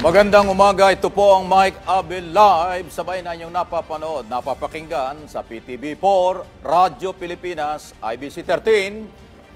Magandang umaga, ito po ang Mike Abel Live. Sabay na inyong napapanood, napapakinggan sa PTV4, Radyo Pilipinas, IBC 13,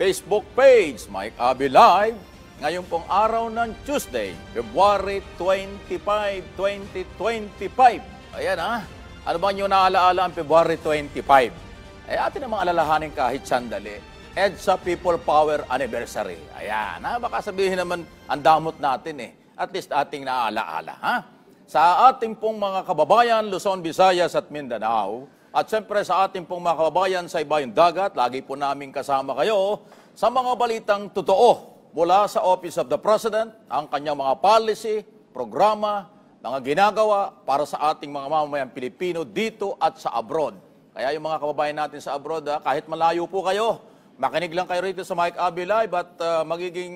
Facebook page, Mike Abel Live. Ngayon pong araw ng Tuesday, February 25, 2025. Ayan ano ba nyo naalaala ang February 25? Atin namang alalahanin kahit sandali. EDSA People Power Anniversary. Ayan, baka sabihin naman ang damot natin At least ating naalaala, Sa ating pong mga kababayan, Luzon, Visayas at Mindanao, at siyempre sa ating pong mga kababayan sa ibayong dagat, lagi po namin kasama kayo sa mga balitang totoo mula sa Office of the President, ang kanyang mga policy, programa, mga ginagawa para sa ating mga mamamayang Pilipino dito at sa abroad. Kaya yung mga kababayan natin sa abroad, kahit malayo po kayo, makinig lang kayo rito sa Mike Abel Live at magiging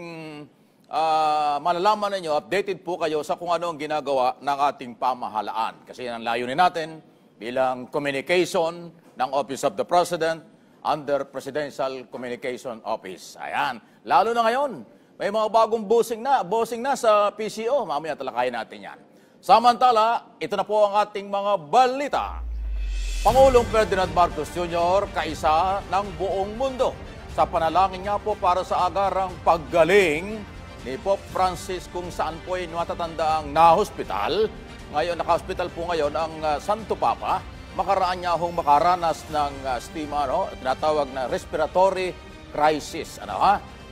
malalaman ninyo, updated po kayo sa kung ano ang ginagawa ng ating pamahalaan. Kasi yan ang layunin natin bilang communication ng Office of the President under Presidential Communication Office. Ayan. Lalo na ngayon, may mga bagong bossing na sa PCO. Mamaya talakayin natin yan. Samantala, ito na po ang ating mga balita. Pangulong Ferdinand Marcos Jr., kaisa ng buong mundo. Sa panalangin nga po para sa agarang paggaling ni Pope Francis kung saan po ay matatanda ang nahospital. Ngayon, naka-hospital po ngayon ang Santo Papa. Makaraan niya hong makaranas ng tinatawag na respiratory crisis.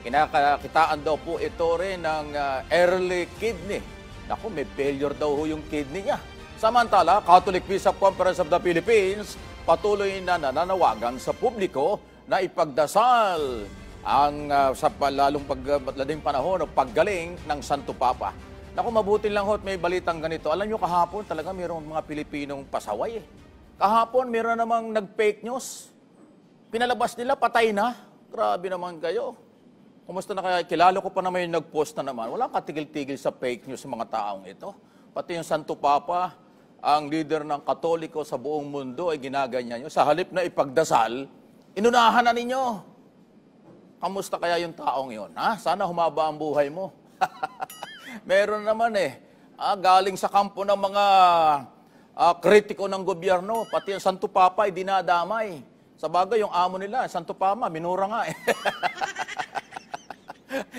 Kinakakitaan daw po ito rin ng early kidney. Naku, may failure daw ho yung kidney niya. Samantala, Catholic Bishop Conference of the Philippines patuloy na nananawagan sa publiko na ipagdasal ang sa lalong pagdating panahon o paggaling ng Santo Papa. Naku, mabuti lang ho at may balitang ganito. Alam nyo, kahapon talaga mayroong mga Pilipinong pasaway. Kahapon mayroon namang nag-fake news. Pinalabas nila, patay na. Grabe naman kayo. Kumusta na kaya? Kilala ko pa naman yung nag-post na naman. Walang katigil-tigil sa fake news sa mga taong ito. Pati yung Santo Papa, ang leader ng Katoliko sa buong mundo ay ginaganyan nyo. Sa halip na ipagdasal, inunahan na ninyo. Kamusta kaya yung taong yon? Sana humaba ang buhay mo. Meron naman galing sa kampo ng mga kritiko ng gobyerno, pati yung Santo Papa ay dinadamay. Sa bagay, yung amo nila, Santo Papa, minura nga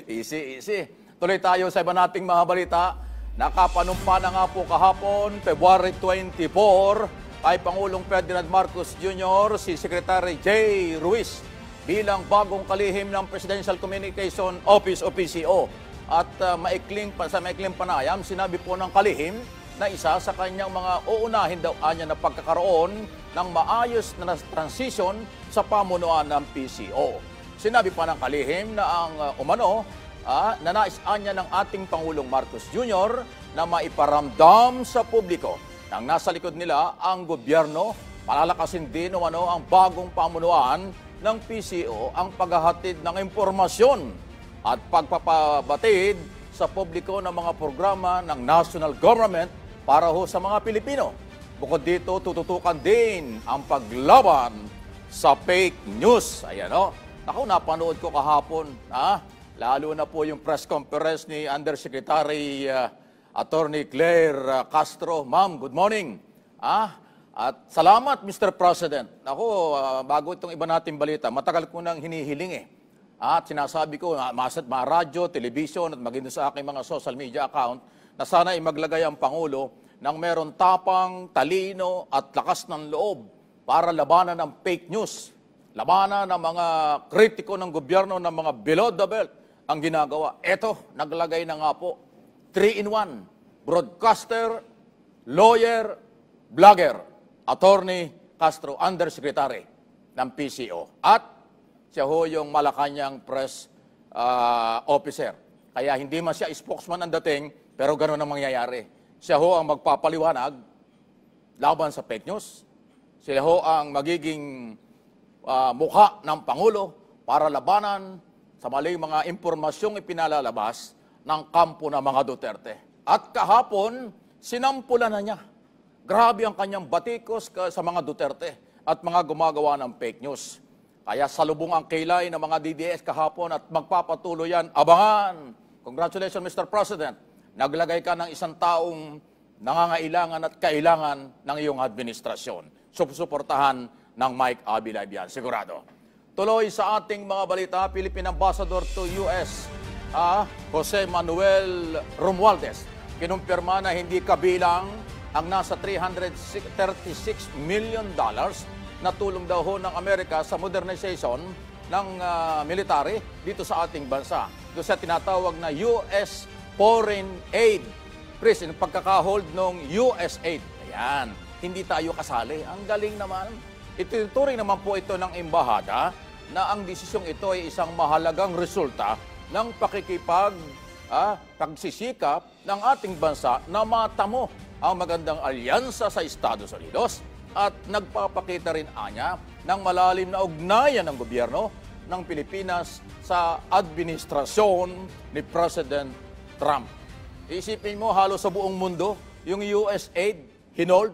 Easy. Tuloy tayo sa iba nating mga balita. Nakapanumpa na nga po kahapon, February 24, kay Pangulong Ferdinand Marcos Jr., si Secretary J. Ruiz, bilang bagong kalihim ng Presidential Communication Office o PCO. At sa maikling panayam, sinabi po ng kalihim na isa sa kanyang mga uunahin daw anya na pagkakaroon ng maayos na transition sa pamunuan ng PCO. Sinabi pa ng kalihim na ang nanais-anya ng ating Pangulong Marcos Jr. na maiparamdam sa publiko nang nasa likod nila ang gobyerno, palalakasin din ang bagong pamunuan ng PCO ang paghahatid ng impormasyon at pagpapabatid sa publiko ng mga programa ng national government para sa mga Pilipino. Bukod dito, tututukan din ang paglaban sa fake news. Ayan Naku, napanood ko kahapon. Lalo na po yung press conference ni Undersecretary Attorney Claire Castro. Ma'am, good morning. At salamat, Mr. President. Ako, bago itong iba nating balita, matagal ko nang hinihiling At sinasabi ko, mga radyo, television, at maging sa aking mga social media account, na sana maglagay ang Pangulo ng meron tapang, talino, at lakas ng loob para labanan ng fake news. Labanan ng mga kritiko ng gobyerno ng mga below the belt ang ginagawa. Eto, naglagay na nga po, 3-in-1, broadcaster, lawyer, vlogger. Attorney Castro, Undersecretary ng PCO. At siya yung Malacanang press officer. Kaya hindi man siya spokesman ang dating, pero gano'n ang mangyayari. Siya ang magpapaliwanag laban sa fake news. Sila ang magiging mukha ng Pangulo para labanan sa maling mga impormasyong ipinalalabas ng kampo ng mga Duterte. At kahapon, sinampulan na niya. Grabe ang kanyang batikos sa mga Duterte at mga gumagawa ng fake news. Kaya salubong ang kilay ng mga DDS kahapon at magpapatuloy yan. Abangan! Congratulations, Mr. President. naglagay ka ng isang taong nangangailangan at kailangan ng iyong administrasyon. Suportahan ng Mike Abilab yan, sigurado. Tuloy sa ating mga balita, Philippine Ambassador to US, Jose Manuel Romualdez, kinumpirma na hindi kabilang ang nasa $336 million na tulong daw ho ng Amerika sa modernization ng military dito sa ating bansa. Doon sa tinatawag na US Foreign Aid. Chris, yung pagkakahold ng US Aid. Ayan, hindi tayo kasali. Ang galing naman. Ituturing naman po ito ng embahada na ang desisyong ito ay isang mahalagang resulta ng pagsisikap ng ating bansa na matamo ang magandang alyansa sa Estados Unidos at nagpapakita rin anya ng malalim na ugnayan ng gobyerno ng Pilipinas sa administrasyon ni President Trump. Isipin mo, halos sa buong mundo, yung US aid, hinold.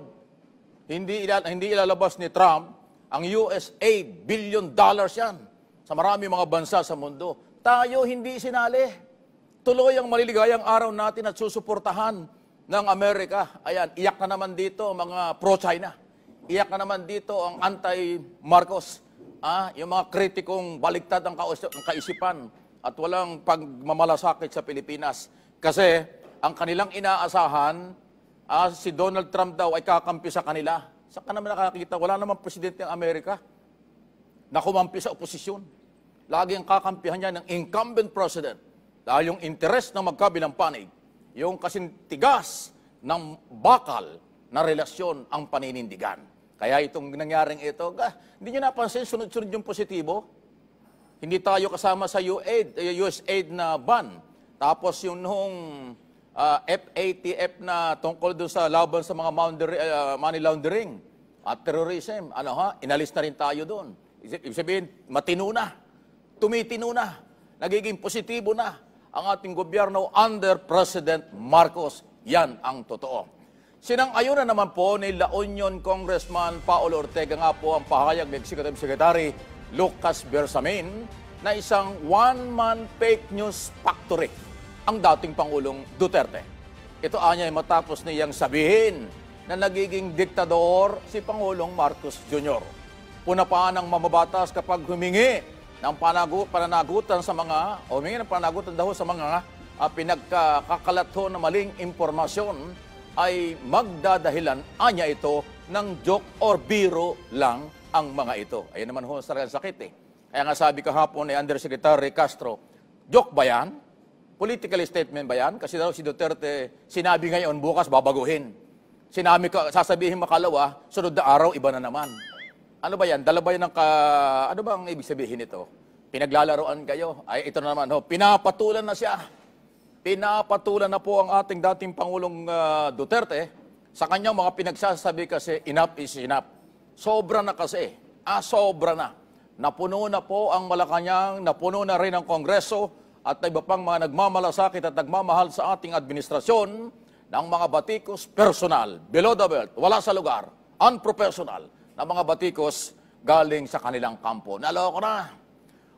Hindi ilalabas ni Trump ang US aid, $1 billion yan sa marami mga bansa sa mundo. Tayo hindi sinali. Tuloy ang maliligayang araw natin at susuportahan ng Amerika. Ayan, iyak na naman dito mga pro-China. Iyak na naman dito ang anti-Marcos. Yung mga kritikong baliktad ang kaisipan at walang pagmamalasakit sa Pilipinas. Kasi ang kanilang inaasahan, si Donald Trump daw ay kakampi sa kanila. Saan ka naman nakakita? Wala namang presidente ng Amerika na kumampi sa oposisyon. Lagi ang kakampihan niya ng incumbent president dahil yung interes ng magkabilang panig, yung kasintigas ng bakal na relasyon ang paninindigan. Kaya itong nangyaring ito, hindi nyo napansin, sunod-sunod yung positibo. Hindi tayo kasama sa USAID na ban. Tapos yung noong FATF na tungkol doon sa laban sa mga money laundering at terrorism, inalis na rin tayo doon. Ibig sabihin, matino na, tumitino na, nagiging positibo na ang ating gobyerno under President Marcos. Yan ang totoo. Sinang-ayunan naman po ni La Union Congressman Paolo Ortega nga po ang pahayag ng Executive Secretary Lucas Bersamin na isang one-man fake news factory ang dating Pangulong Duterte. Ito anya ay matapos niyang sabihin na nagiging diktador si Pangulong Marcos Jr. Puna pa ng mamabatas kapag humingi ng pananagutan sa mga, o humingi ng pananagutan daw sa mga pinagkakalat ho na maling impormasyon ay magdadahilan anya ito ng joke or biro lang ang mga ito. Ayan naman ho, sakit eh. Kaya nga sabi kahapon ni Undersecretary Castro, joke ba yan? Political statement ba yan? Kasi daw si Duterte, sinabi ngayon, bukas babaguhin. Sasabihin makalawa, sunod na araw, iba na naman. Ano ba yan? Dala ba yan ng ano ba ang ibig sabihin nito? Pinaglalaroan kayo? Ay, ito na naman, pinapatulan na siya. Pinapatulan na po ang ating dating Pangulong Duterte sa kanyang mga pinagsasabi kasi enough is enough. Sobra na kasi. Sobra na. Napuno na po ang Malacanang, napuno na rin ang Kongreso at iba pang mga nagmamalasakit at nagmamahal sa ating administrasyon ng mga batikos personal, below the belt, wala sa lugar, unprofessional na mga batikos galing sa kanilang kampo. Naloko na.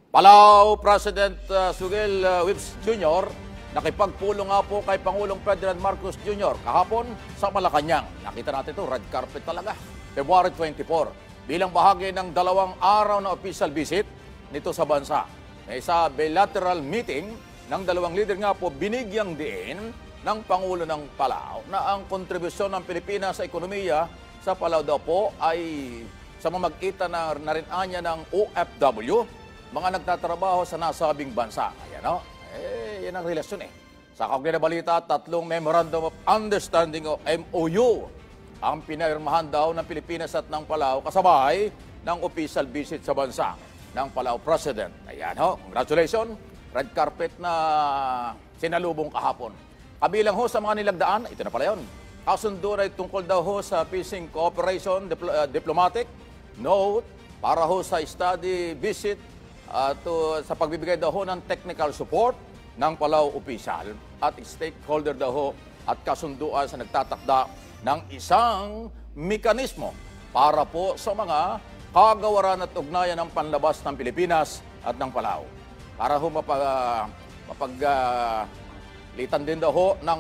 Palau President Suguel Whips Jr. nakipagpulong nga po kay Pangulong Ferdinand Marcos Jr. kahapon sa Malacanang. Nakita natin ito, red carpet talaga. February 24, bilang bahagi ng 2 araw na official visit nito sa bansa. Sa bilateral meeting ng 2 leader nga po, binigyang diin ng Pangulo ng Palau na ang kontribusyon ng Pilipinas sa ekonomiya sa Palau daw po ay sa mamagitan na rin anya ng OFW, mga nagtatrabaho sa nasabing bansa. Ayan yan ang relasyon eh. Sa kaugnay na balita, 3 Memorandum of Understanding o MOU ang pinirmahan daw ng Pilipinas at ng Palau kasabay ng official visit sa bansa ng Palau President. Ayan congratulations. Red carpet na sinalubong kahapon. Kabilang sa mga nilagdaan, ito na pala yun. Kasundo ay tungkol daw sa fishing cooperation, diplomatic, note, para sa study visit sa pagbibigay daw ng technical support ng Palau official at stakeholder daw at kasunduan sa nagtatakda ng isang mekanismo para po sa mga kagawaran at ugnayan ng panlabas ng Pilipinas at ng Palau. Para Litan din daw ho ng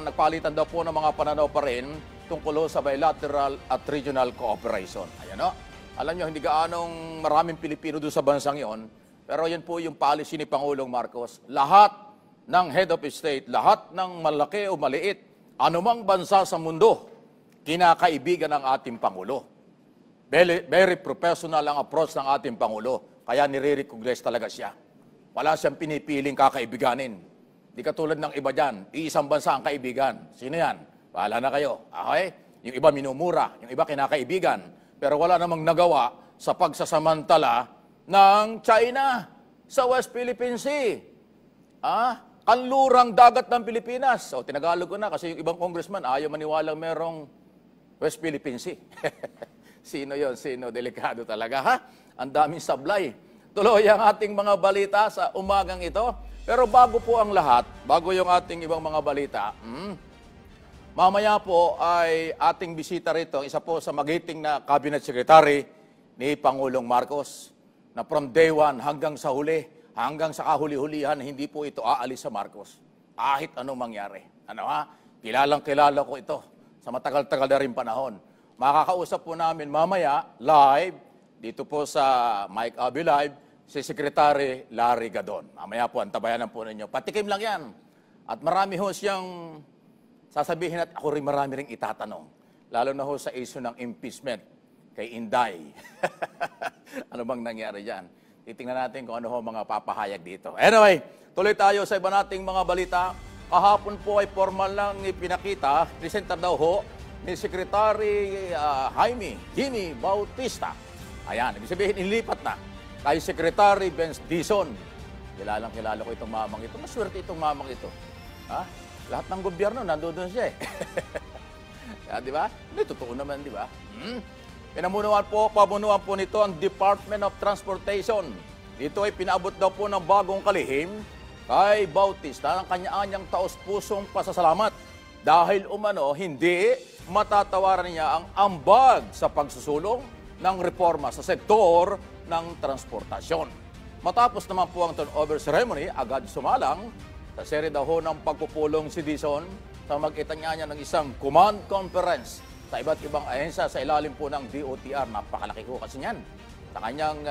nagpalitan daw po ng mga pananaw pa rin tungkol sa bilateral at regional cooperation. Ayan o. Alam nyo, hindi gaanong maraming Pilipino doon sa bansang yon, pero yan po yung policy ni Pangulong Marcos. Lahat ng head of state, lahat ng malaki o maliit, anumang bansa sa mundo, kinakaibigan ng ating Pangulo. Very professional ang approach ng ating Pangulo. Kaya nire-recognize talaga siya. Wala siyang pinipiling kakaibiganin. Di katulad ng iba dyan, iisang bansa ang kaibigan. Sino yan? Bahala na kayo. Okay? Yung iba minumura, yung iba kinakaibigan. Pero wala namang nagawa sa pagsasamantala ng China sa West Philippine Sea. Kanlurang dagat ng Pilipinas. O, tinagalog ko na kasi yung ibang congressman ayaw maniwalang merong West Philippine Sea. Sino yon? Sino? Delikado talaga, ha? Ang daming sablay. Tuloy ang ating mga balita sa umagang ito. Pero bago po ang lahat, bago yung ating ibang mga balita, mamaya po ay ating bisita rito, isa po sa magiting na cabinet secretary ni Pangulong Marcos, na from day one hanggang sa huli, hanggang sa kahuli-hulihan, hindi po ito aalis sa Marcos. Kahit anong mangyari. Ano ha? Kilalang-kilala ko ito sa matagal-tagal na rin panahon. Makakausap po namin mamaya, live, dito po sa Mike Abby Live, si Secretary Larry Gadon. Mamaya po, antabayanan po ninyo. Patikim lang yan. At marami ho siyang sasabihin at ako rin marami rin itatanong. Lalo na ho sa issue ng impeachment kay Inday. Ano bang nangyari dyan? Titingnan natin kung ano ho mga papahayag dito. Anyway, tuloy tayo sa iba nating mga balita. Kahapon po ay formal lang ipinakita, presenter daw ho, ni Secretary Jimmy Bautista. Ayan, ibig sabihin, inilipat na kay Secretary Benz Dizon. Kilala ko itong mamang ito. Maswerte itong mamang ito. Ha? Lahat ng gobyerno, nandoon siya eh. Kaya, di ba? Hindi, totoo naman, di ba? Pamunuan po nito ang Department of Transportation. Dito ay pinaabot daw po ng bagong kalihim kay Bautista ng kanya-anyang taos-pusong pasasalamat. Dahil umano, hindi matatawaran niya ang ambag sa pagsusulong ng reforma sa sektor ng transportasyon. Matapos naman po ang turnover ceremony, agad sumalang sa seri daw ho ng pagpupulong si Dizon sa mag-itan niya ng isang command conference sa iba't ibang ahensya sa ilalim po ng DOTR. Napakalaki ko kasi niyan. Sa kanyang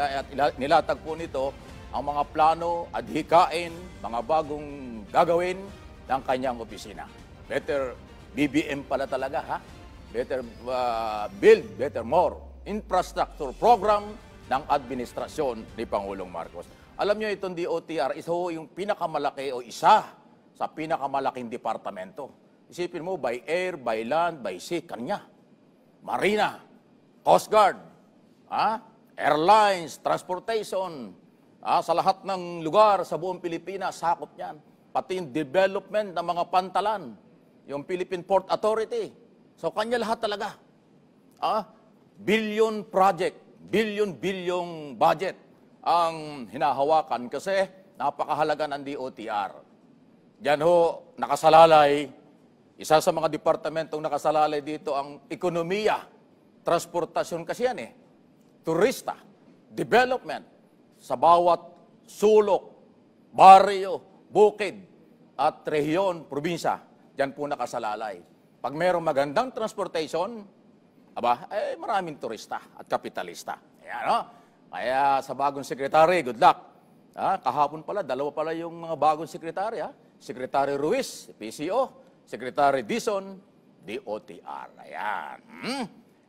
nilatag po nito ang mga plano, adhikain, mga bagong gagawin ng kanyang opisina. Better BBM pala talaga, ha? Better build, better more. Infrastructure program ng administrasyon ni Pangulong Marcos. Alam niyo itong DOTR, isa yung pinakamalaki o isa sa pinakamalaking departamento. Isipin mo, by air, by land, by sea, kanya. Marina, Coast Guard, airlines, transportation, sa lahat ng lugar sa buong Pilipinas, sakop niyan. Pati yung development ng mga pantalan, yung Philippine Port Authority. So, kanya lahat talaga. Billion project, billion budget ang hinahawakan kasi napakahalaga ng DOTR. Diyan ho, nakasalalay, isa sa mga departamentong nakasalalay dito ang ekonomiya, transportasyon kasi yan turista, development, sa bawat sulok, baryo, bukid, at rehiyon, probinsya, diyan po nakasalalay. Pag mayroong magandang transportation, maraming turista at kapitalista. Ayan, Kaya sa bagong sekretary, good luck. Kahapon pala, dalawa pala yung mga bagong sekretary. Secretary Ruiz, PCO, Secretary Dizon, DOTR. Ayan.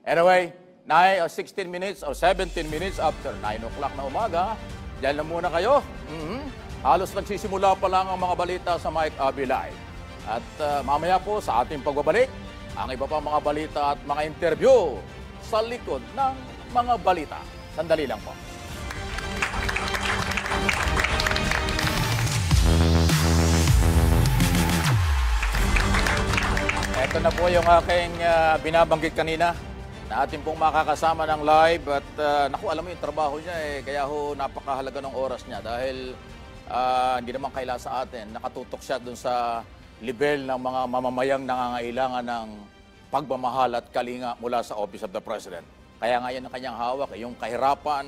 Anyway, 16 minutes or 17 minutes after 9 o'clock na umaga, dyan lang muna kayo. Halos nagsisimula pa lang ang mga balita sa Mike Abby Live. At mamaya po sa ating pagbabalik, ang iba pang mga balita at mga interview sa likod ng mga balita. Sandali lang po. Ito na po yung aking binabanggit kanina na ating pong makakasama ng live at alam mo yung trabaho niya kaya ho napakahalaga ng oras niya dahil hindi naman kaila sa atin. Nakatutok siya dun sa level ng mga mamamayang nangangailangan ng pagmamahal at kalinga mula sa Office of the President. Kaya nga yan ang kanyang hawak, yung kahirapan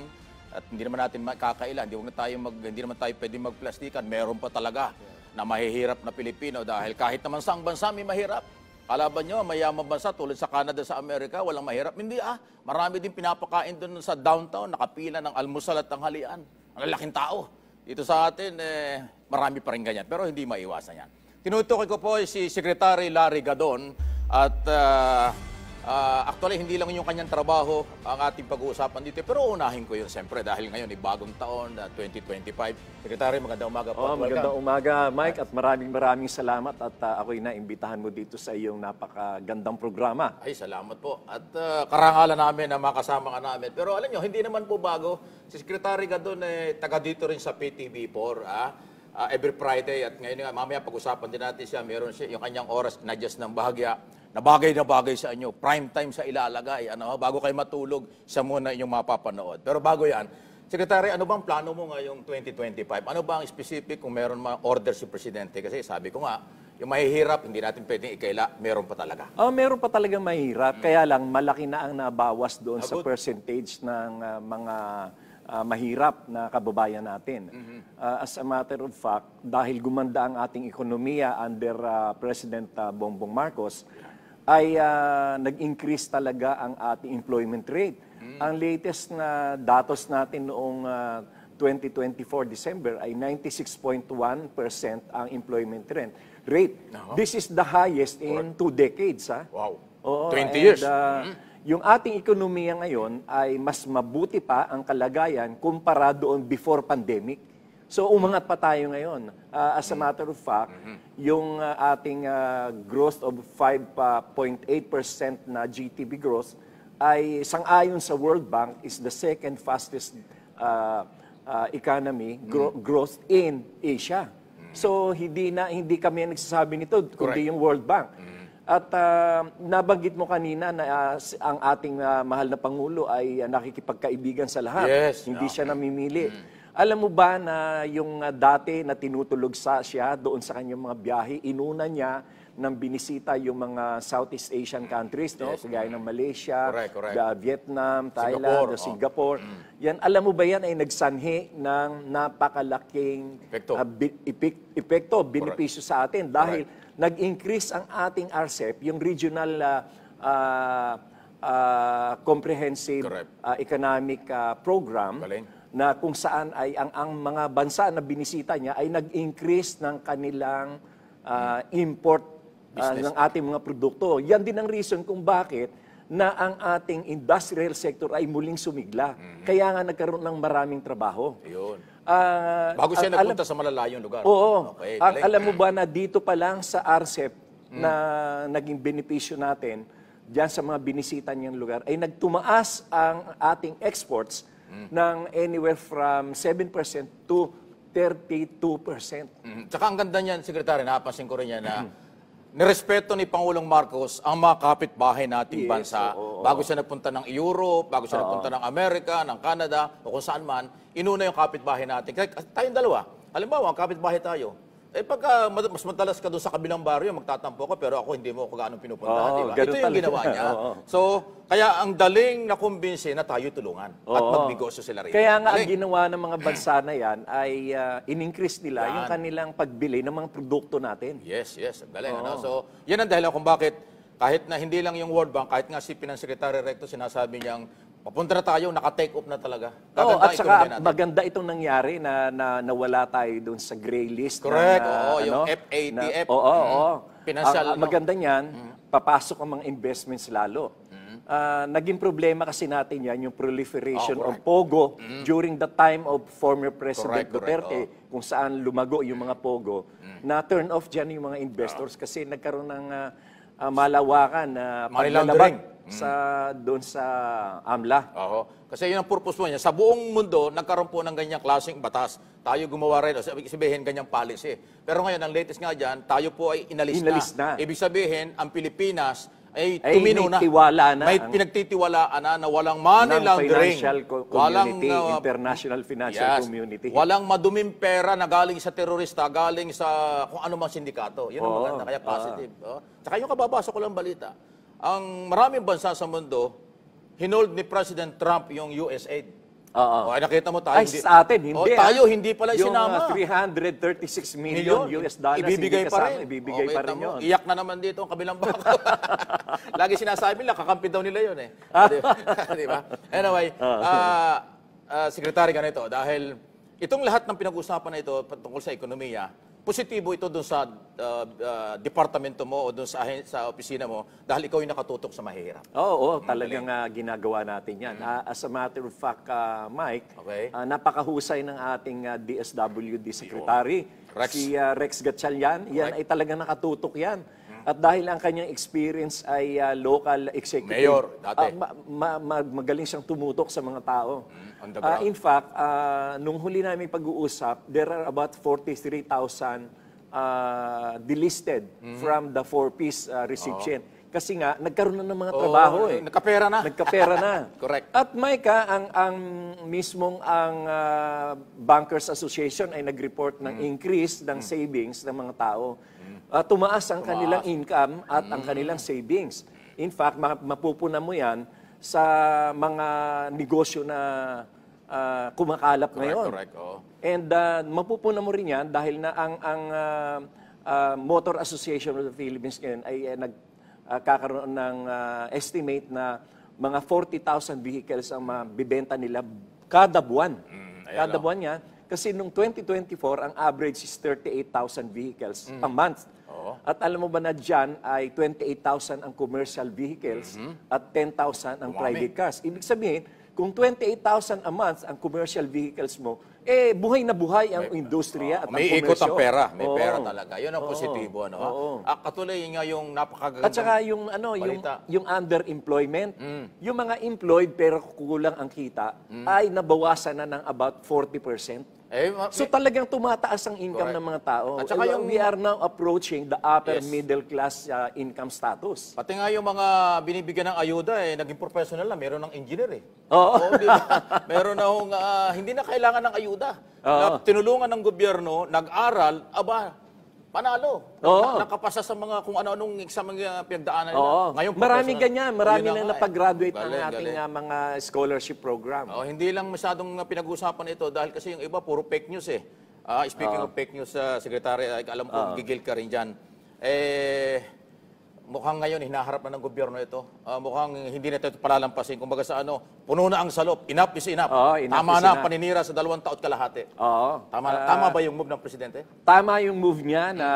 at hindi naman natin makakaila, hindi naman tayo pwedeng magplastikan, meron pa talaga. na mahihirap na Pilipino dahil kahit naman saang bansa may mahirap. Kalaban nyo, mayamang bansa tulad sa Canada, sa Amerika, walang mahirap. Hindi marami din pinapakain doon sa downtown, nakapila ng almusal at tanghalian. Ang lalaking tao. Dito sa atin, marami pa rin ganyan, pero hindi maiwasan yan. Tinutukoy ko po si Secretary Larry Gadon at actually, hindi lang yung kanyang trabaho ang ating pag-uusapan dito. Pero unahin ko yun, siyempre, dahil ngayon ay bagong taon, 2025. Secretary, magandang umaga po. Magandang umaga, Mike, at maraming salamat at ako'y naimbitahan mo dito sa iyong napakagandang programa. Ay, salamat po. At karangalan namin na makasama ka namin. Pero alam nyo, hindi naman po bago. Si Secretary Gadon, taga dito rin sa PTV4, every Friday. At ngayon, mamaya pag-usapan din natin siya. Meron siya yung kanyang oras, na-adjust ng bahagya. Na bagay sa inyo, prime time sa ilalagay. Bago kayo matulog, siya muna inyong mapapanood. Pero bago yan, Secretary, ano bang plano mo ngayong 2025? Ano ba ang specific kung meron mga order si Presidente? Kasi sabi ko nga, yung mahihirap, hindi natin pwedeng ikaila, meron pa talaga. Meron pa talagang mahirap, kaya lang malaki na ang nabawas doon sa percentage ng mga mahirap na kababayan natin. As a matter of fact, dahil gumanda ang ating ekonomiya under President Bongbong Marcos, ay nag-increase talaga ang ating employment rate. Ang latest na datos natin noong 2024 December ay 96.1% ang employment rate. This is the highest in 2 decades. Wow. Oo, 20 years. Yung ating ekonomiya ngayon ay mas mabuti pa ang kalagayan kumpara doon before pandemic. So umangat pa tayo ngayon. As a matter of fact, yung ating growth of 5.8% na GDP growth ay sang-ayon sa World Bank is the second fastest economy growth in Asia. So hindi kami nagsasabi nito, kundi yung World Bank. At nabanggit mo kanina na ang ating mahal na Pangulo ay nakikipagkaibigan sa lahat. Yes, Hindi siya namimili. Alam mo ba na yung dati na tinutulog siya doon sa kanyang mga biyahe, inuna niya nang binisita yung mga Southeast Asian countries, no? Kagaya ng Malaysia, Vietnam, Thailand, Singapore. Yan, alam mo ba yan ay nagsanhi ng napakalaking epekto, benepisyo sa atin dahil nag-increase ang ating RCEP, yung Regional Comprehensive Economic Program, na kung saan ay ang mga bansa na binisita niya ay nag-increase ng kanilang import ng ating mga produkto. Yan din ang reason kung bakit na ang ating industrial sector ay muling sumigla. Kaya nga nagkaroon ng maraming trabaho. Ayun. Bago siya nagpunta sa malalayong lugar. Oo. Okay, alam mo ba na dito pa lang sa RCEP na naging benepisyo natin, diyan sa mga binisita niyang lugar, ay nagtumaas ang ating exports ng anywhere from 7% to 32%. Tsaka ang ganda niyan, Secretary, napapansin ko rin yan na nirespeto ni Pangulong Marcos ang mga kapitbahay nating bansa. Bago siya nagpunta ng Europe, bago siya nagpunta ng Amerika, ng Canada, o kung saan man, inuna yung kapitbahay natin. Kaya tayong dalawa, halimbawa, ang kapitbahay tayo, pagka mas madalas ka doon sa kabilang baryo, magtatampo ko, pero ako hindi mo ko gaano pinupuntahan, di ba? Ito yung ginawa niya. So, kaya ang daling na kumbinsi na tayo tulungan at magnegosyo sila rin. Kaya nga ang ginawa ng mga bansa na yan ay in-increase nila yung kanilang pagbili ng mga produkto natin. Yes, galing. So, yan ang dahilan kung bakit kahit na hindi lang yung World Bank, kahit nga si Secretary Recto sinasabi niyang papunta na tayo, naka-take off na talaga. At saka maganda itong nangyari na nawala tayo doon sa gray list. Correct, yung FATF. Financial. Maganda niyan, papasok ang mga investments lalo. Naging problema kasi natin yan, yung proliferation of POGO during the time of former President Duterte, kung saan lumago yung mga POGO, na turn off dyan yung mga investors kasi nagkaroon ng malawakan na paglalabag doon sa AMLA. Kasi yun ang purpose mo niya. Sa buong mundo, nagkaroon po ng ganyang klaseng batas. Tayo gumawa rin, sabihin ganyang policy. Pero ngayon, ang latest nga dyan, tayo po ay inalis na. Ibig sabihin, ang Pilipinas ay tumino na. May pinagtitiwalaan na walang money laundering. Walang international financial community. Walang maduming pera na galing sa terorista, galing sa kung ano mang sindikato. Yun ang maganda, kaya positive. Tsaka yung kababasa ko lang balita, ang maraming bansa sa mundo, hinold ni President Trump yung USAID. Oo. O, ay, nakita mo tayo. Ay, sa atin, hindi. O, tayo, hindi pala yung sinama. 336 million US dollars, ibibigay hindi pa kasama, rin. ibibigay Okay, pa rin tamo, yun. iyak na naman dito ang kabilang bako. Lagi sinasabi nila, kakampi daw nila yun eh. Di ba? Anyway, Secretary, ganito, dahil itong lahat ng pinag-usapan na ito tungkol sa ekonomiya, positibo ito doon sa departamento mo o doon sa opisina mo dahil ikaw yung nakatutok sa mahihirap. Oo, talagang ginagawa natin yan. As a matter of fact, Mike, Okay. napakahusay ng ating DSWD Secretary, Rex. si Rex Gatchalian. Yan ay talagang nakatutok yan. At dahil ang kanyang experience ay local executive, Mayor, dati. magaling siyang tumutok sa mga tao. On the ground. In fact, nung huli namin pag-uusap, there are about 43,000 delisted from the 4-piece recipient. Kasi nga, nagkaroon na ng mga trabaho eh. Nagkapera na. Nagkapera na. Correct. At Micah, ang mismong Bankers Association ay nag-report ng increase ng savings ng mga tao. Tumaas ang kanilang income at ang kanilang savings. In fact, mapupunan mo yan sa mga negosyo na kumakalap ngayon. Correct. Oh. And mapupunan mo rin yan dahil na ang Motor Association of the Philippines ngayon ay nagkakaroon ng estimate na mga 40,000 vehicles ang mabibenta nila kada buwan. Kada buwan yan. Kasi nung 2024, ang average is 38,000 vehicles a month. At alam mo ba na dyan ay 28,000 ang commercial vehicles at 10,000 ang private cars. Ibig sabihin, kung 28,000 a month ang commercial vehicles mo, buhay na buhay ang industriya at ang May ikot ang komersyo. pera. May Oo. pera talaga. Yun ang positibo. Ano? Oo. Katuloy nga yung napakagandang At saka yung balita. yung underemployment, yung mga employed pero kulang ang kita ay nabawasan na ng about 40%. So talagang tumataas ang income Correct. ng mga tao. At saka We are now approaching the upper Yes. middle class income status. Pati nga yung mga binibigyan ng ayuda, naging professional na. Meron ng engineer eh. Oo. Di ba? Meron na hindi na kailangan ng ayuda. Na tinulungan ng gobyerno, nag-aral, panalo. Oo. Nakapasa sa mga kung ano-anong exam ang pinagdaanan nila. Oo. Ngayon, Marami professional. ganyan. Marami Yun na nga eh. napag-graduate ng Galing, ating galing. mga scholarship program. Hindi lang masyadong pinag-usapan ito dahil kasi yung iba puro fake news eh. Speaking of fake news, Secretary, alam ko gigil ka rin dyan. Mukhang ngayon hinaharap na ng gobyerno ito. Mukhang hindi na ito palalampasin. Kumbaga sa puno na ang salop. Enough is enough. Enough Tama is na, enough. paninira sa 2 taon kalahati. Oo. Tama ba yung move ng Presidente? Tama yung move niya na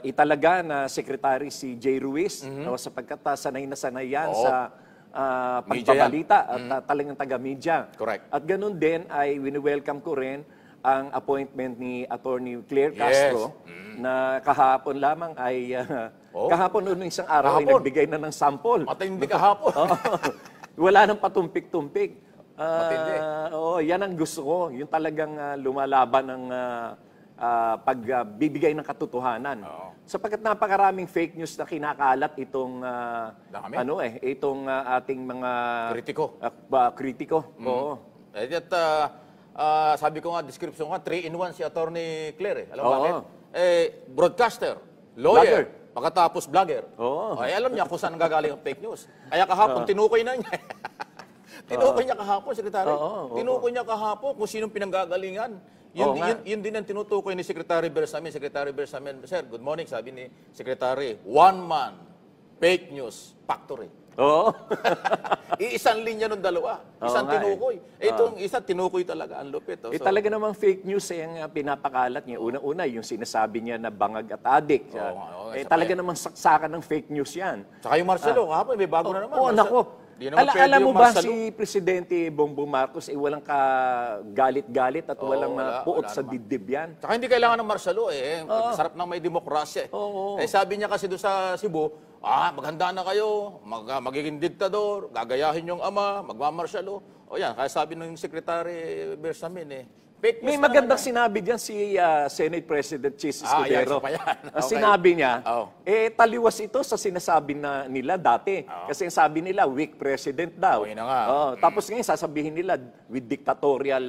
italaga na Secretary si Jay Ruiz sapagkat sanay na sanay yan sa pagbabalita at talagang taga-media. Correct. At ganun din ay wini-welcome ko rin ang appointment ni Attorney Claire Castro na kahapon lamang ay kahapon noong isang araw ay Kahapon? nagbigay na ng sample. Matindi kahapon. Wala nang patumpik-tumpik. Matindi. Yan ang gusto ko. Yung talagang lumalaban ng pagbibigay ng katotohanan. Sapagkat napakaraming fake news na kinakalat itong Dami. itong ating mga Kritiko. kritiko. Oo. Sabi ko nga, description nga, 3-in-1 si Attorney Claire. Alam mo Oo. bakit? Broadcaster, lawyer, Vlogger. pagkatapos vlogger. Oo. Alam niya kung saan gagaling ang fake news. Kaya kahapon, tinukoy na niya. Tinukoy niya kahapon, Secretary. Tinukoy niya kahapon kung sinong pinanggagalingan. Yun din ang tinutukoy ni Secretary Bersamin. Secretary Bersamin, Sir, good morning, sabi ni Secretary. One man, fake news factory. Oo. Iisang linya ng dalawa. Isang nga eh. tinukoy. Itong isa tinukoy talaga. Ang lupit. So, Talaga namang fake news ang pinapakalat niya. Una-una, yung sinasabi niya na bangag at adik. Talaga namang saksakan ng fake news yan. Tsaka yung Marcelo, kahapon may bago na naman. Nako. Di naman pwede Alam mo yung ba Marcelo. si Presidente Bongbong Marcos ay walang galit-galit at walang puot wala sa naman. dibdib yan? Tsaka hindi kailangan ng Marcelo eh. Sarap ng may demokrasya eh. Sabi niya kasi doon sa Cebu, maghanda na kayo, magiging diktador, gagayahin yung ama, magmamarsyalo. Yan, kaya sabi ng Secretary Bersamin fake news May na magandang naman sinabi diyan si Senate President Chis yan. Escudero. Isa pa yan. Okay. Sinabi niya, taliwas ito sa sinasabi nila dati. Kasi ang sabi nila, weak president daw. Yun na nga. Tapos ngayon, sasabihin nila, with dictatorial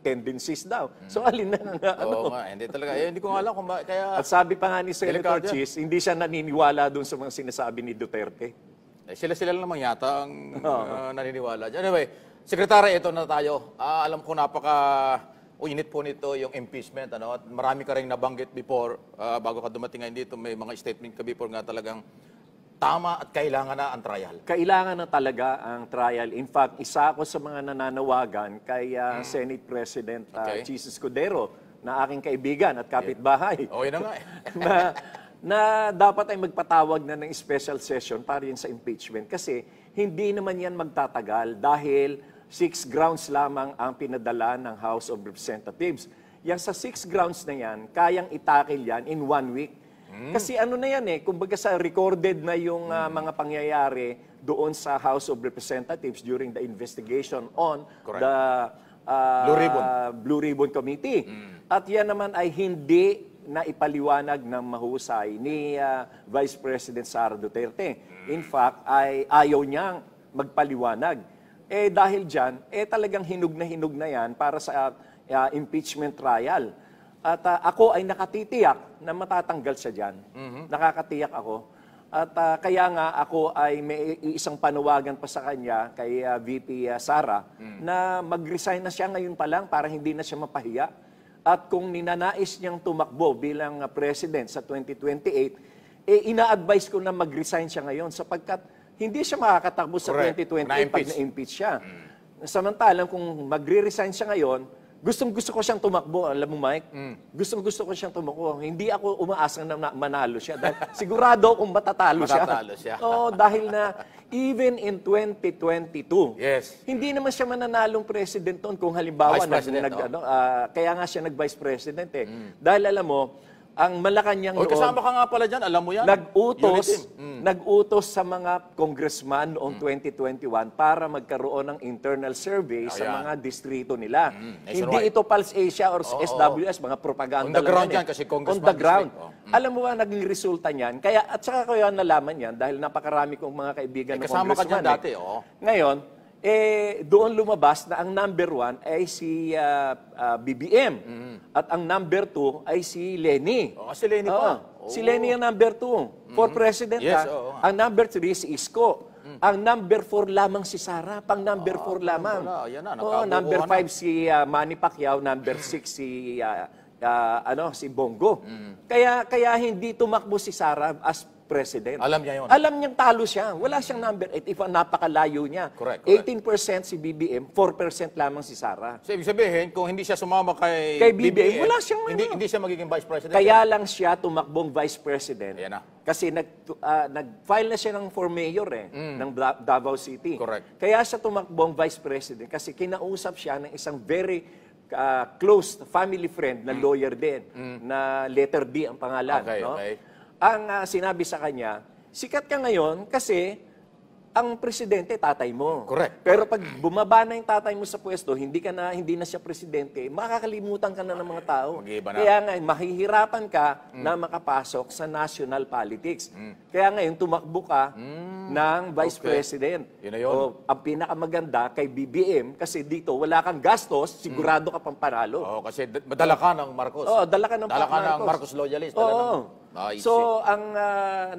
tendencies daw. So, alin na nga. Oo nga, hindi talaga. Hindi ko nga alam kung bakit. Kaya, At sabi pa nga ni Senator Delikado yan. Chis, hindi siya naniniwala dun sa mga sinasabi ni Duterte. sila-sila lang naman yata ang naniniwala dyan. Anyway, Sekretary, ito na tayo. Alam ko unit po nito yung impeachment. At marami ka rin nabanggit before, bago ka dumating ngayon dito, may mga statement ka before nga talagang tama at kailangan na ang trial. Kailangan na talaga ang trial. In fact, isa ako sa mga nananawagan kay Senate President Chis Escudero, na aking kaibigan at kapitbahay. Okay na nga na dapat ay magpatawag na ng special session para yun sa impeachment. Kasi hindi naman yan magtatagal dahil 6 grounds lamang ang pinadala ng House of Representatives. Yang sa 6 grounds na yan, kayang itakil yan in 1 week. Kasi ano na yan kumbaga sa recorded na yung mga pangyayari doon sa House of Representatives during the investigation on Correct. the Blue Ribbon Committee. At yan naman ay hindi na ipaliwanag ng mahusay ni Vice President Sara Duterte. In fact, ay ayaw niyang magpaliwanag. Dahil dyan, talagang hinug na yan para sa impeachment trial. At ako ay nakatitiyak na matatanggal siya dyan. Nakakatiyak ako. At kaya nga ako ay may isang panawagan pa sa kanya kay VP Sara na mag-resign na siya ngayon pa lang para hindi na siya mapahiya. At kung ninanais niyang tumakbo bilang president sa 2028, ina-advise ko na mag-resign siya ngayon sapagkat hindi siya makakatakbo sa 2028 pag na-impeach siya. Samantalang kung magre-resign siya ngayon, gustong-gusto ko siyang tumakbo. Alam mo, Mike? Gustong-gusto ko siyang tumakbo. Hindi ako umaasang na manalo siya. Dahil sigurado kung matatalo siya. Oo, dahil na even in 2022, hindi naman siya mananalong president noon kung halimbawa kaya nga siya nag-vice president Dahil alam mo, ang Malacanang noon, kasama ka nga pala dyan, alam mo yan. Nag-utos sa mga congressman noong 2021 para magkaroon ng internal survey sa mga distrito nila. Hindi ito Pulse Asia or SWS, mga propaganda. On the ground yan, kasi congressman. On the ground. Alam mo ba, naging resulta niyan? At saka ko yan nalaman yan dahil napakarami kong mga kaibigan na congressman. Kasama ka dyan dati, Ngayon, doon lumabas na ang number 1 ay si BBM. At ang number 2 ay si Leni. Si Leni pa. Si Leni ang number 2 for president. Ang number 3 si Isko. Ang number 4 lamang si Sara. Pang number 4 lamang. Number 5 si Manny Pacquiao. Number 6 si si Bongo. Kaya hindi tumakbo si Sara as president. Alam niya yun. Alam niyang talo siya. Wala siyang number 8. Napakalayo niya. Correct. 18% si BBM, 4% lamang si Sara. So, ibig sabihin, kung hindi siya sumama kay BBM, wala siyang hindi siya magiging vice president. Kaya lang siya tumakbong vice president. Ayan na. Kasi nag-file na siya for mayor ng Davao City. Correct. Kaya siya tumakbong vice president kasi kinausap siya ng isang very close family friend na lawyer din, na letter D ang pangalan. Ang sinabi sa kanya, sikat ka ngayon kasi ang presidente tatay mo. Correct. Pero pag bumaba na yung tatay mo sa pwesto, hindi na siya presidente, makakalimutan ka na ng mga tao. Kaya nga, mahihirapan ka na makapasok sa national politics. Kaya ngayon, tumakbo ka ng vice president. Yun na yun. Ang pinakamaganda kay BBM, kasi dito wala kang gastos, sigurado ka pang panalo. Kasi dala ka ng Marcos. Dala ka ng Marcos loyalist. So, ang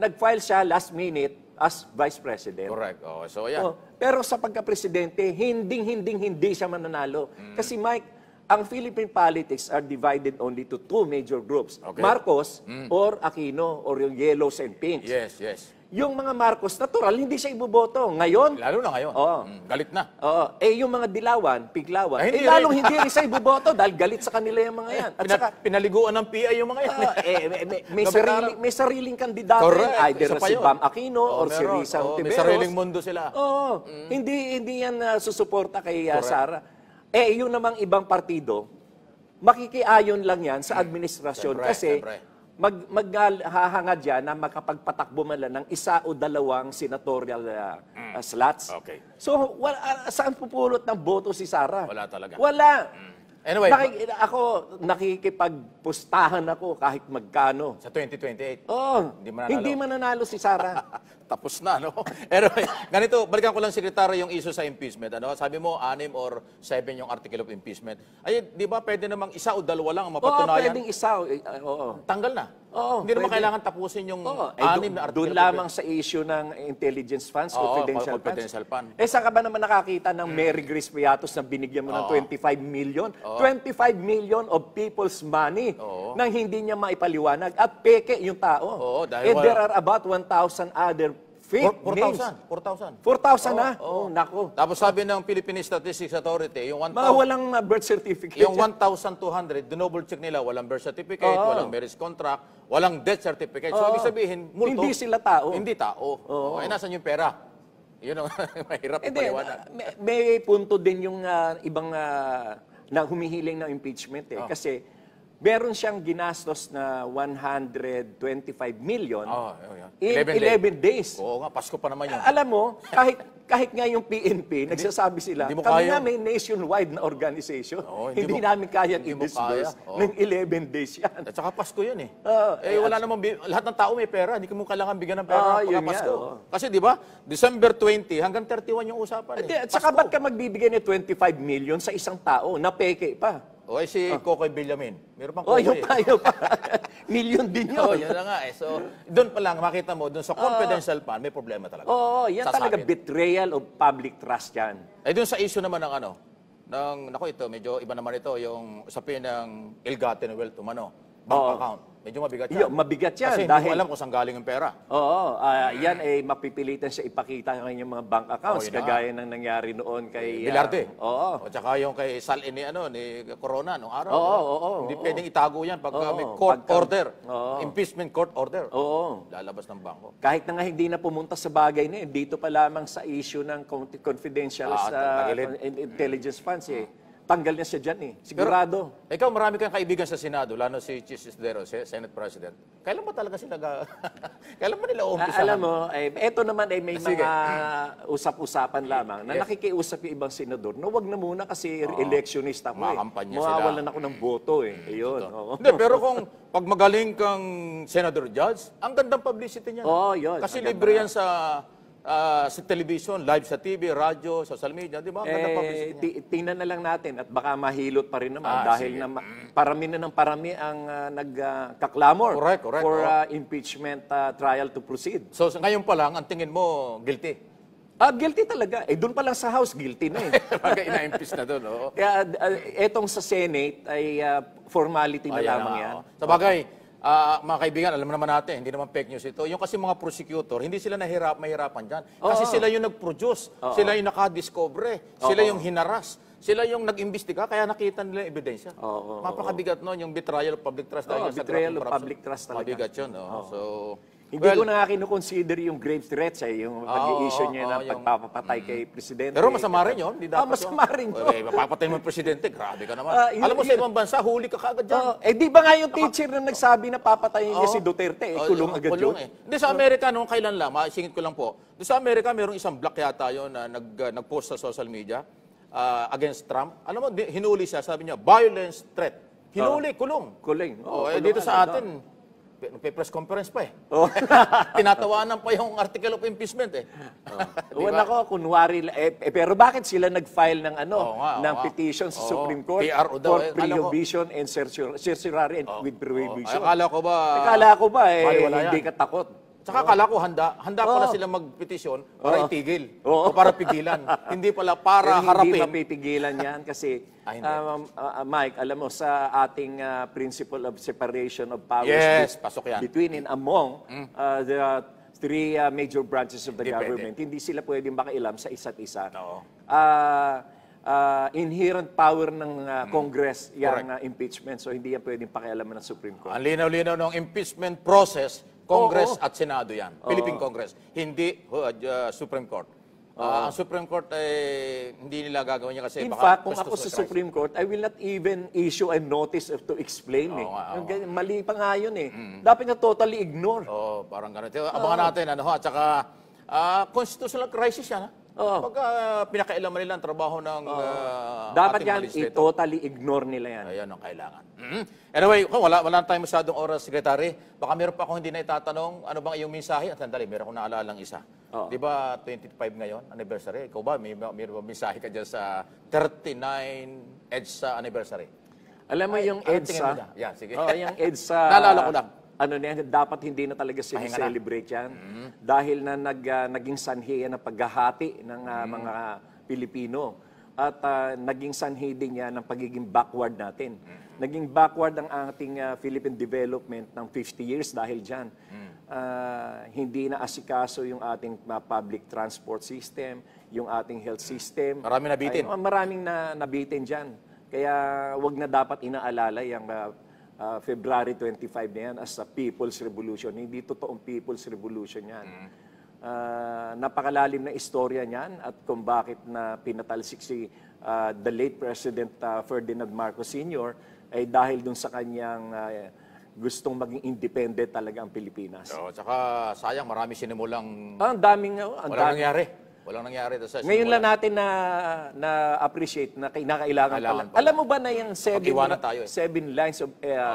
nag-file siya last minute as Vice President. Correct. So, yan. Pero sa pagka-presidente, hindi siya mananalo. Kasi, Mike, ang Philippine politics are divided only to 2 major groups. Marcos or Aquino or yung yellows and pinks. Yes. Yung mga Marcos, natural, hindi siya iboboto. Ngayon, lalo na ngayon. Galit na. Yung mga dilawan, piglawan, lalong hindi rin siya iboboto dahil galit sa kanila yung mga yan. At saka, pinaliguan ng PI yung mga yan. may sariling kandidato rin. Either si Bam Aquino or si Risa Ontiveros. May sariling mundo sila. Hindi yan susuporta kay Sara. Yung namang ibang partido, makikiayon lang yan sa administrasyon. Kasi, maghahangad yan na makapagpatakbo man lang ng 1 o 2 senatorial slots. So, saan pupulot ng boto si Sara? Wala talaga. Wala. Anyway, nakikipagpustahan ako kahit magkano. Sa 2028? Hindi mananalo si Sara. tapos na, no? Anyway, ganito, balikan ko lang, Secretary, yung issue sa impeachment. Ano? Sabi mo, 6 or 7 yung article of impeachment. Ay, di ba pwede namang isa o dalawa lang ang Oo, mapatunayan? pwedeng isa. Oo. Tanggal na. Oo, Hindi naman pwede. kailangan tapusin yung Oo. 6 na article. Doon lamang sa issue ng intelligence funds, Oo, confidential fund. funds. Saan ka ba naman nakakita ng Mary Grace Piatos na binigyan mo ng 25 million? 25 million of people's money nang hindi niya maipaliwanag. At peke yung tao. Oo, dahil there are about 1,000 other fake names. 4,000. 4,000 na? Oo, naku. Tapos sabi ng Philippine Statistics Authority, yung Mga 1,000, walang birth certificate. yung 1,200, double check nila, walang birth certificate, walang marriage contract, walang death certificate. So, ibig sabihin, multo. Hindi sila tao. Hindi tao. Ay, nasan yung pera? Yun ang mahirap Hindi, ipaliwanag. may punto din yung ibang na humihiling ng impeachment eh. Kasi meron siyang ginastos na 125 million in 11 days. Oo nga, Pasko pa naman yun. Alam mo, kahit nga yung PNP, nagsasabi sila, hindi mo kami kaya. na may nationwide na organization. Hindi Hindi mo- namin kayang hindi mo i-disburse kaya. ng 11 days yan. At saka Pasko yun eh. Wala namang, lahat ng tao may pera. Hindi mo kailangan bigyan ng pera pagka yun nga, Pasko. Kasi di ba, December 20 hanggang 31 yung usapan eh. At saka ba't ka magbibigay ng 25 million sa isang tao na peke pa? O ay si Kokoy Villamin. Meron pang Oh, Kokoy yun pa, yun pa. Million din Oo, yun. yun na nga eh. So, doon pa lang, makita mo, doon sa confidential fund, may problema talaga. Oo, yan Sasabit. talaga betrayal of public trust yan. Eh, doon sa issue naman ng naku ito, medyo iba naman ito, yung usapin ng ill-gotten wealth, bank account. Medyo mabigat yan. Mabigat yan. Kasi hindi mo alam kung saan galing yung pera. Oo, yan ay mapipilitan siya ipakita ng kanyang mga bank accounts, Oo, yun na kagaya ng nangyari noon kay... Bilarde. Oo. O tsaka yung kay Sal ni Corona nung araw. Oo. Hindi pwedeng itago yan pagka may Oo, court pagka- order. Oo. Impeachment court order. Oo. Lalabas ng bangko. Kahit na nga hindi na pumunta sa bagay na yun, dito pa lamang sa issue ng confidential sa tagilid. intelligence funds eh. Tanggal niya siya dyan eh. Sigurado. Ikaw, marami kang kaibigan sa Senado, lalo si Chis Isdero, Senate President. Kailan ba talaga sila kailan ba nila uumpisahan? Alam mo, eto naman ay may Sige. mga usap-usapan lamang na nakikiusap yung ibang senador na wag na muna kasi electionist ako eh. Makampanya sila. Mawawalan ako ng boto eh. Ayun. Oo. Hindi, pero kung pag magaling kang Senator Judge, ang gandang publicity niya. Oo, yun. Kasi Ang libre yan sa television, live sa TV, radyo, social media, di ba? Ang gandang publicity niya. Tingnan na lang natin at baka mahilot pa rin naman dahil sige. na parami na ng parami ang nagkaklamor Correct, for impeachment trial to proceed. So, ngayon pa lang, ang tingin mo, guilty. Guilty talaga. Eh, doon pa lang sa House, guilty na eh. Pagka ina-impeach na doon, oo. Kaya etong sa Senate ay formality na Ayan lamang na, yan. oo. Sa bagay, mga kaibigan, alam naman natin, hindi naman fake news ito. Yung kasi mga prosecutor, hindi sila mahirapan dyan. Kasi sila yung nag-produce, sila yung nakadiscover, sila yung hinaras, sila yung nag-imbestiga, kaya nakita nila yung ebidensya. Mapakabigat nun, yung betrayal of public trust. dahil sa betrayal graft of corruption. public trust talaga. Mabigat yun. So, Hindi ko na nga kinukonsider yung grave threats yung pag-i-issue niya ng pagpapatay kay Presidente. pero masama rin yun. Di dapat masama rin yun. mapapatay mo yung presidente, grabe ka naman. Yun- Alam mo sa ibang bansa, huli ka kaagad dyan. Di ba nga yung teacher na nagsabi na papatayin niya si Duterte, kulong agad yun? Hindi, sa Amerika, noong kailan lang, masingit ko lang po. Doon sa Amerika, mayroong isang black yata yun na nag-post sa social media against Trump. Alam mo, hinuli siya, sabi niya, violence threat. Hinuli, kulong. Kuling. Dito sa atin, nagpe-press conference pa eh. Tinatawanan pa yung article of impeachment eh. Wala ko, kunwari, pero bakit sila nag-file ng Oo nga. petition sa Supreme Court PRO daw, for eh. Akala ko- prohibition and certiorari and with prohibition? Akala ko ba, Akala ko ba, baliwala yan. hindi ka takot. Tsaka akala ko handa pala sila magpetisyon para itigil o para pigilan. Hindi pala para Pero harapin. hindi mapipigilan yan kasi, Hindi. Mike, alam mo, sa ating principle of separation of powers Yes, pasok yan. between and among the three major branches of the Depende. government, hindi sila pwedeng makailam sa isa't isa. Oo. Inherent power ng Congress yung impeachment, so hindi yan pwedeng pakialaman ng Supreme Court. Ang linaw-linaw ng impeachment process, Congress at Senado yan. Philippine Congress. Hindi Supreme Court. Ang Supreme Court ay hindi nila gagawin niya kasi In baka fact, kung bastos ako na sa crisis. Supreme Court, I will not even issue a notice to explain eh. nga, oo. Mali pa nga yun eh. Dapat na totally ignore. Oo, parang ganito. Abangan natin, at saka constitutional crisis yan, ha? Oo. Pagka pinakailaman nila ang trabaho ng Dapat ating yan, legislator. i-totally ignore nila yan. Ayan ang kailangan. Anyway, kung wala tayong masyadong oras, Secretary. Baka meron pa akong hindi na itatanong. Ano bang iyong mensahe? At sandali, meron akong naalalang isa. Oo. Di ba 25 ngayon, anniversary? Ikaw ba, meron ba mensahe ka dyan sa 39 EDSA anniversary? Alam mo yung Ano tingin mo EDSA, dyan? Yan, sige. yung EDSA, Naalala ko lang. ano na yan, dapat hindi na talaga Pahinga na. celebrate yan. Dahil na naging sanhi yan ng paghahati ng mga Pilipino. At naging sanhi din yan ng pagiging backward natin. Naging backward ang ating Philippine development ng 50 years dahil dyan. Hindi na asikaso yung ating public transport system, yung ating health system. Maraming nabitin. Maraming nabitin dyan. Kaya wag na dapat inaalala yung February 25 na yan as a People's Revolution. Hindi totoong People's Revolution yan. Napakalalim na istorya niyan at kung bakit na pinatalsik si the late President Ferdinand Marcos Sr. ay dahil dun sa kanyang gustong maging independent talaga ang Pilipinas. So, tsaka sayang, marami sinimulang Ang daming... walang nangyari. Walang nangyari. Ngayon lang natin na-appreciate na kinakailangan Kailangan pala. pala. Alam mo ba na yung Pag-iwanan tayo eh. 7 lines of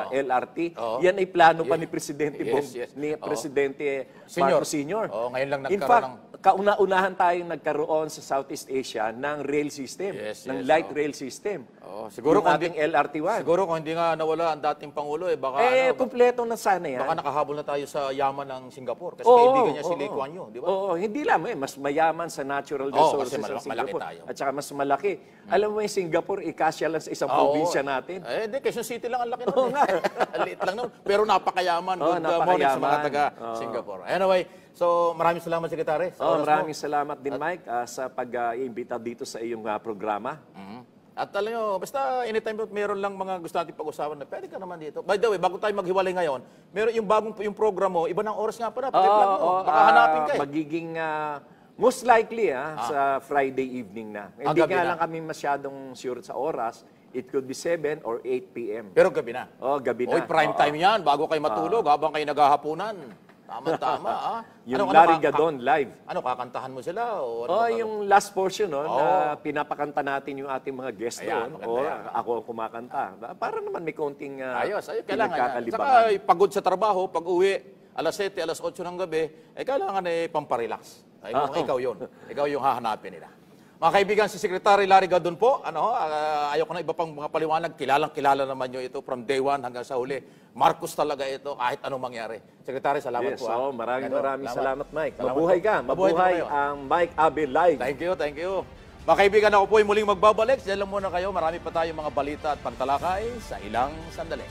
LRT, Oo. yan ay plano pa ni Presidente Yes. ni Oo. Presidente Senior. Marcos Sr. Oo, ngayon lang In nagkaroon fact, kauna-unahan tayong nagkaroon sa Southeast Asia ng rail system, Yes, ng yes, light oo. rail system. Oo, siguro Yung kung ating LRT1. Siguro kung hindi nga nawala ang dating Pangulo, baka, Kumpleto na sana yan. baka nakahabol na tayo sa yaman ng Singapore. Kasi Oo, kaibigan niya si oo, Lee Kuan Yew, di ba? Oo, hindi lang. Mas mayaman sa natural Oo, resources kasi ang malaki Singapore. tayo. At saka mas malaki. Alam mo yung Singapore, ikasya lang sa isang probinsya natin. Eh, hindi, Quezon City lang ang laki nun. Ang liit lang nun. Pero napakayaman. Oo, Good morning sa mga napakayaman. taga-Singapore. Anyway, so maraming salamat, Secretary. Sa oras mo. Maraming salamat din, Mike, sa pag-iimbita dito sa iyong programa. At alam nyo, basta anytime meron lang mga gusto natin pag-usapan na pwede ka naman dito. By the way, bago tayo maghiwalay ngayon, meron yung program mo, iba ng oras nga pala, pag-plan mo. Baka hanapin ka eh. Magiging, most likely, sa Friday evening na. Hindi gabi nga na. lang kami masyadong sure sa oras. It could be 7 or 8 p.m. Pero gabi na. Gabi na. Oy, prime time yan, bago kayo matulog, habang kayo naghahaponan. Tama-tama, Yung Larry Gadon live. Ano, kakantahan mo sila? O ano Yung last portion, na pinapakanta natin yung ating mga guests Ayan, doon. maganda yan. Ako ang kumakanta. Para naman may konting Ayos, kailangan yan. pinagkakalibangan. Saka pagod sa trabaho, pag uwi, alas 7, alas 8 ng gabi, kailangan pamparelax. Ay, ikaw yun. Ikaw yung hahanapin nila. Mga kaibigan, si Secretary Larry Gadon po, ayaw ko na iba pang mga paliwanag, kilalang-kilala naman nyo ito from day one hanggang sa huli. Marcos talaga ito, kahit anong mangyari. Secretary, salamat Yes, po. maraming salamat, Mike. Salamat Mabuhay po. ka. Mabuhay Mabuhay po kayo. ang Mike Abe Live. Thank you. Mga kaibigan, ako po ay muling magbabalik. Diyan lang muna kayo. Marami pa tayong mga balita at pagtalakay sa ilang sandali.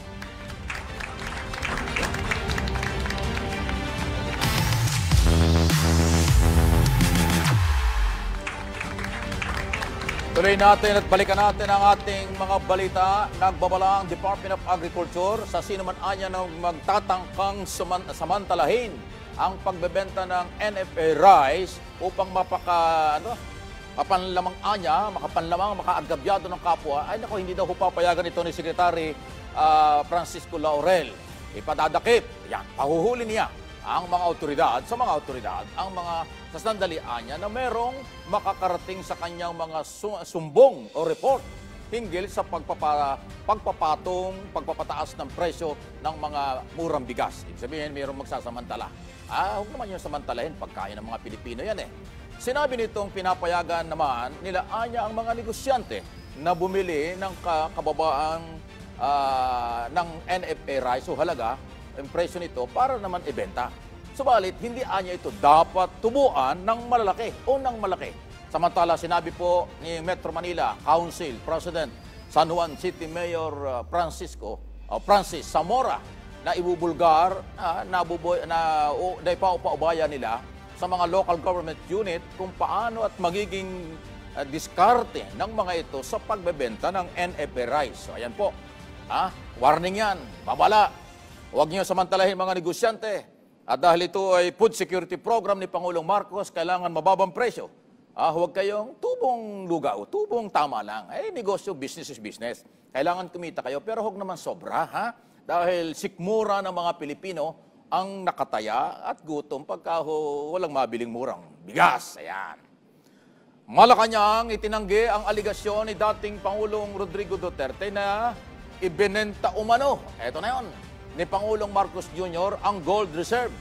Tuloy natin at balikan natin ang ating mga balita. Nagbabala ang Department of Agriculture sa sino man anya na magtatangkang samantalahin ang pagbebenta ng NFA rice upang mapanlamang anya, makaagabyado ng kapwa. Ay nako, hindi daw papayagan ito ni Secretary Francisco Laurel. Ipadadakip, pahuhuli niya ang mga otoridad, ang mga sasandalian niya na merong makakarating sa kanyang mga sumbong o report hinggil sa pagpapataas ng presyo ng mga murang bigas. Ibig sabihin, merong magsasamantala. Huwag naman yung samantalahin, pagkain ng mga Pilipino yan eh. Sinabi nitong pinapayagan naman nila anya ang mga negosyante na bumili ng kababaang ng NFA rice o halaga ang presyo nito para naman ibenta. Subalit, hindi anya ito dapat tubuan ng malalaki o ng malaki. Samantala, sinabi po ni Metro Manila Council President San Juan City Mayor Francis Zamora na ibubulgar na ipaupaubaya nila sa mga local government unit kung paano at magiging diskarte ng mga ito sa pagbebenta ng NFA rice. So, ayan po. Warning yan. Babala. Huwag niyo samantalahin mga negosyante. At dahil ito ay food security program ni Pangulong Marcos, kailangan mababang presyo. Huwag kayong tubong lugaw, tubong tama lang. Negosyo, business is business. Kailangan kumita kayo, pero huwag naman sobra, Dahil sikmura ng mga Pilipino ang nakataya at gutom pagka walang mabiling murang bigas. Ayan. Malacanang itinanggi ang aligasyon ni dating Pangulong Rodrigo Duterte na ibinenta umano, eto na yon, ni Pangulong Marcos Jr. ang gold reserve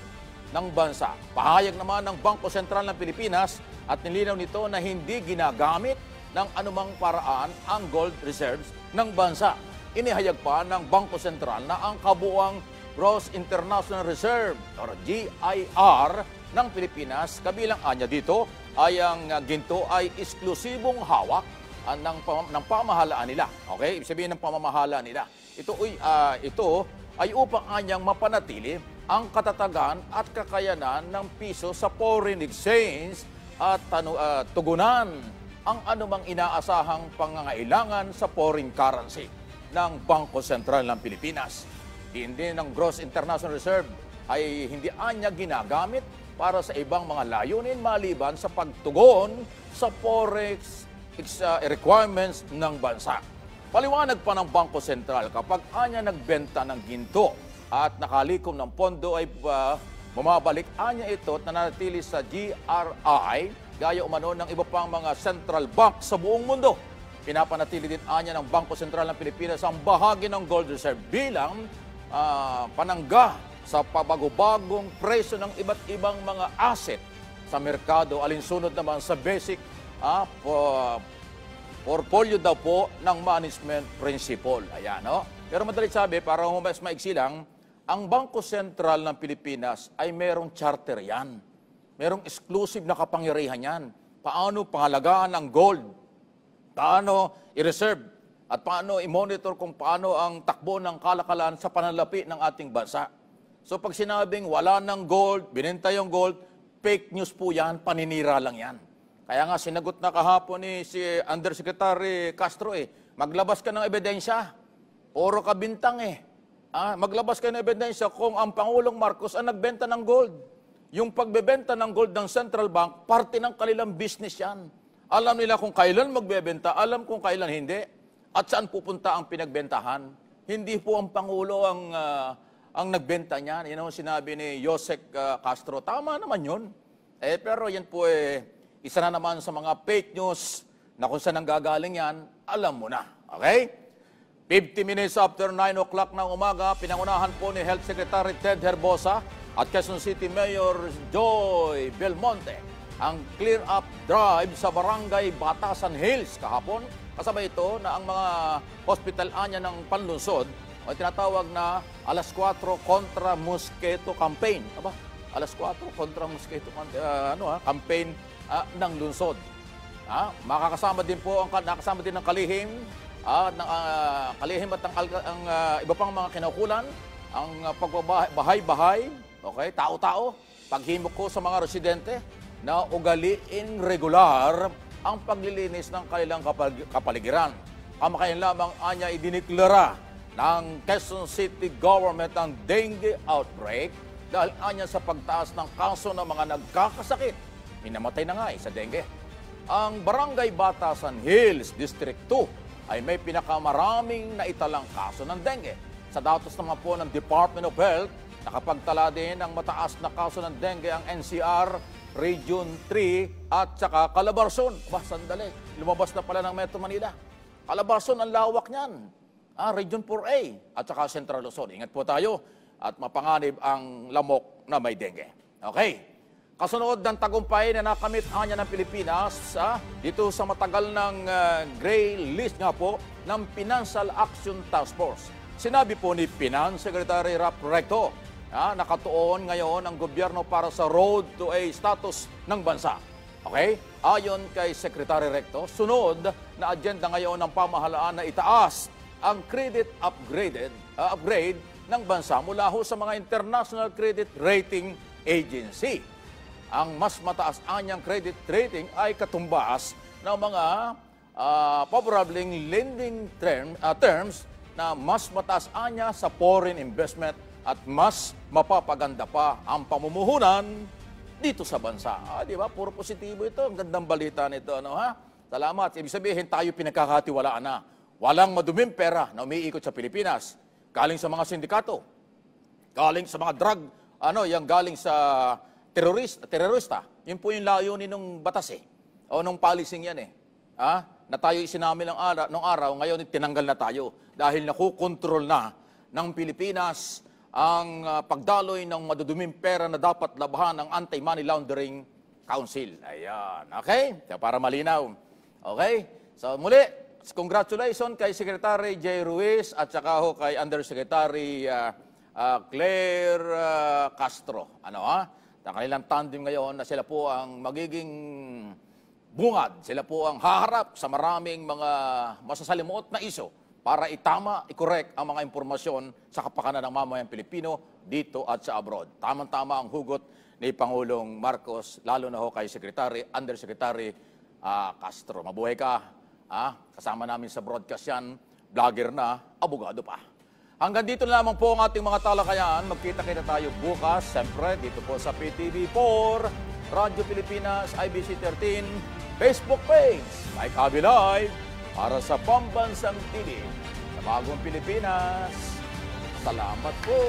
ng bansa. Pahayag naman ng Bangko Sentral ng Pilipinas at nilinaw nito na hindi ginagamit ng anumang paraan ang gold reserves ng bansa. Inihayag pa ng Bangko Sentral na ang kabuuang Gross International Reserve or GIR ng Pilipinas, kabilang anya dito ay ang ginto ay eksklusibong hawak ng pamahalaan nila. Okay? Ibig sabihin ng pamamahala nila. Ito ay upang anyang mapanatili ang katatagan at kakayanan ng piso sa foreign exchange at tugunan ang anumang inaasahang pangangailangan sa foreign currency ng Bangko Sentral ng Pilipinas. Hindi ng Gross International Reserve ay hindi anya ginagamit para sa ibang mga layunin maliban sa pagtugon sa forex requirements ng bansa. Paliwanag pa ng Bangko Sentral, kapag anya nagbenta ng ginto at nakalikom ng pondo ay bumabalik anya ito at nanatili sa GRI gaya umano ng iba pang mga central bank sa buong mundo. Pinapanatili din anya ng Bangko Sentral ng Pilipinas ang bahagi ng gold reserve bilang panangga sa pabago-bagong presyo ng iba't ibang mga asset sa merkado, alinsunod naman sa basic portfolio daw po ng management principle. Ayan, no? Pero madalit sabi, para mas maiksi lang, ang Bangko Sentral ng Pilipinas ay merong charter yan. Merong exclusive na kapangyarihan yan. Paano pangalagaan ang gold? Paano i-reserve? At paano i-monitor kung paano ang takbo ng kalakalan sa pananalapi ng ating bansa? So pag sinabing wala ng gold, binenta yung gold, fake news po yan, paninira lang yan. Kaya nga sinagot na kahapon ni si Undersecretary Castro maglabas ka ng ebidensya. Puro ka bintang maglabas ka ng ebidensya kung ang Pangulong Marcos ang nagbenta ng gold. Yung pagbebenta ng gold ng Central Bank, parte ng kanilang business yan. Alam nila kung kailan magbebenta, alam kung kailan hindi, at saan pupunta ang pinagbentahan. Hindi po ang Pangulo ang nagbenta niyan. Yan ang sinabi ni Yosek Castro. Tama naman yun. Pero yan po isa na naman sa mga fake news na kung saan nanggagaling yan, alam mo na. Okay? 50 minutes after 9 o'clock ng umaga, pinangunahan po ni Health Secretary Ted Herbosa at Quezon City Mayor Joy Belmonte ang clear-up drive sa Barangay Batasan Hills kahapon. Kasabay ito na ang mga hospital anya ng panlunsod ay tinatawag na Alas 4 Contra Mosquito Campaign. Aba, Alas 4 Contra Mosquito Campaign ng lunsod. Makakasama din po nakasama din ng kalihim at ang iba pang mga kinaukulan, ang pagbabahay-bahay, okay, tao-tao, paghimok ko sa mga residente na ugaliin regular ang paglilinis ng kanilang kapaligiran. Kamakayan lamang anya idiniklara ng Quezon City Government ang dengue outbreak dahil anya sa pagtaas ng kaso ng mga nagkakasakit. Minamatay na nga sa dengue. Ang Barangay Batasan Hills District 2 ay may pinakamaraming naitalang kaso ng dengue. Sa datos naman po ng Department of Health, nakapagtala din ng mataas na kaso ng dengue ang NCR Region 3 at saka Calabarzon. Sandali, lumabas na pala ng Metro Manila. Calabarzon ang lawak niyan. Region 4A at saka Central Luzon. Ingat po tayo at mapanganib ang lamok na may dengue. Okay. Kasunod ng tagumpay na nakamit anya ng Pilipinas dito sa matagal ng gray list nga po ng Financial Action Task Force. Sinabi po ni Finance Secretary Rap Recto, nakatuon ngayon ang gobyerno para sa road to a status ng bansa. Okay? Ayon kay Secretary Recto, sunod na agenda ngayon ng pamahalaan na itaas ang credit upgrade ng bansa mula ho sa mga International Credit Rating Agency. Ang mas mataas anyang credit rating ay katumbas ng mga favorable lending terms na mas mataas anya sa foreign investment at mas mapapaganda pa ang pamumuhunan dito sa bansa. Di ba? Puro positibo ito. Ang gandang balita nito. Salamat. Ibig sabihin, tayo pinagkakatiwalaan na. Walang maduming pera na umiikot sa Pilipinas. Galing sa mga sindikato. Galing sa mga drug, galing sa terorista. Yun po yung layunin ng batas O nung policing yan eh. Na tayo isinami nung araw, ngayon tinanggal na tayo. Dahil nakukontrol na ng Pilipinas ang pagdaloy ng maduduming pera na dapat labahan ng Anti-Money Laundering Council. Ayan. Okay? So, para malinaw. Okay? So muli, congratulations kay Secretary J. Ruiz at saka ho kay Undersecretary Claire Castro. Ang kanilang tandem ngayon na sila po ang magiging bungad. Sila po ang haharap sa maraming mga masasalimuot na iso para itama, i-correct ang mga impormasyon sa kapakanan ng mamayang Pilipino dito at sa abroad. Tamang-tama ang hugot ni Pangulong Marcos, lalo na ho kay Undersecretary Castro. Mabuhay ka. Kasama namin sa broadcast yan, vlogger na, abogado pa. Hanggang dito na lamang po ang ating mga talakayan. Magkita-kita tayo bukas, siyempre, dito po sa PTV4, Radyo Pilipinas, IBC 13, Facebook page, Mike Abby Live, para sa Pambansang TV. Sa Bagong Pilipinas, salamat po.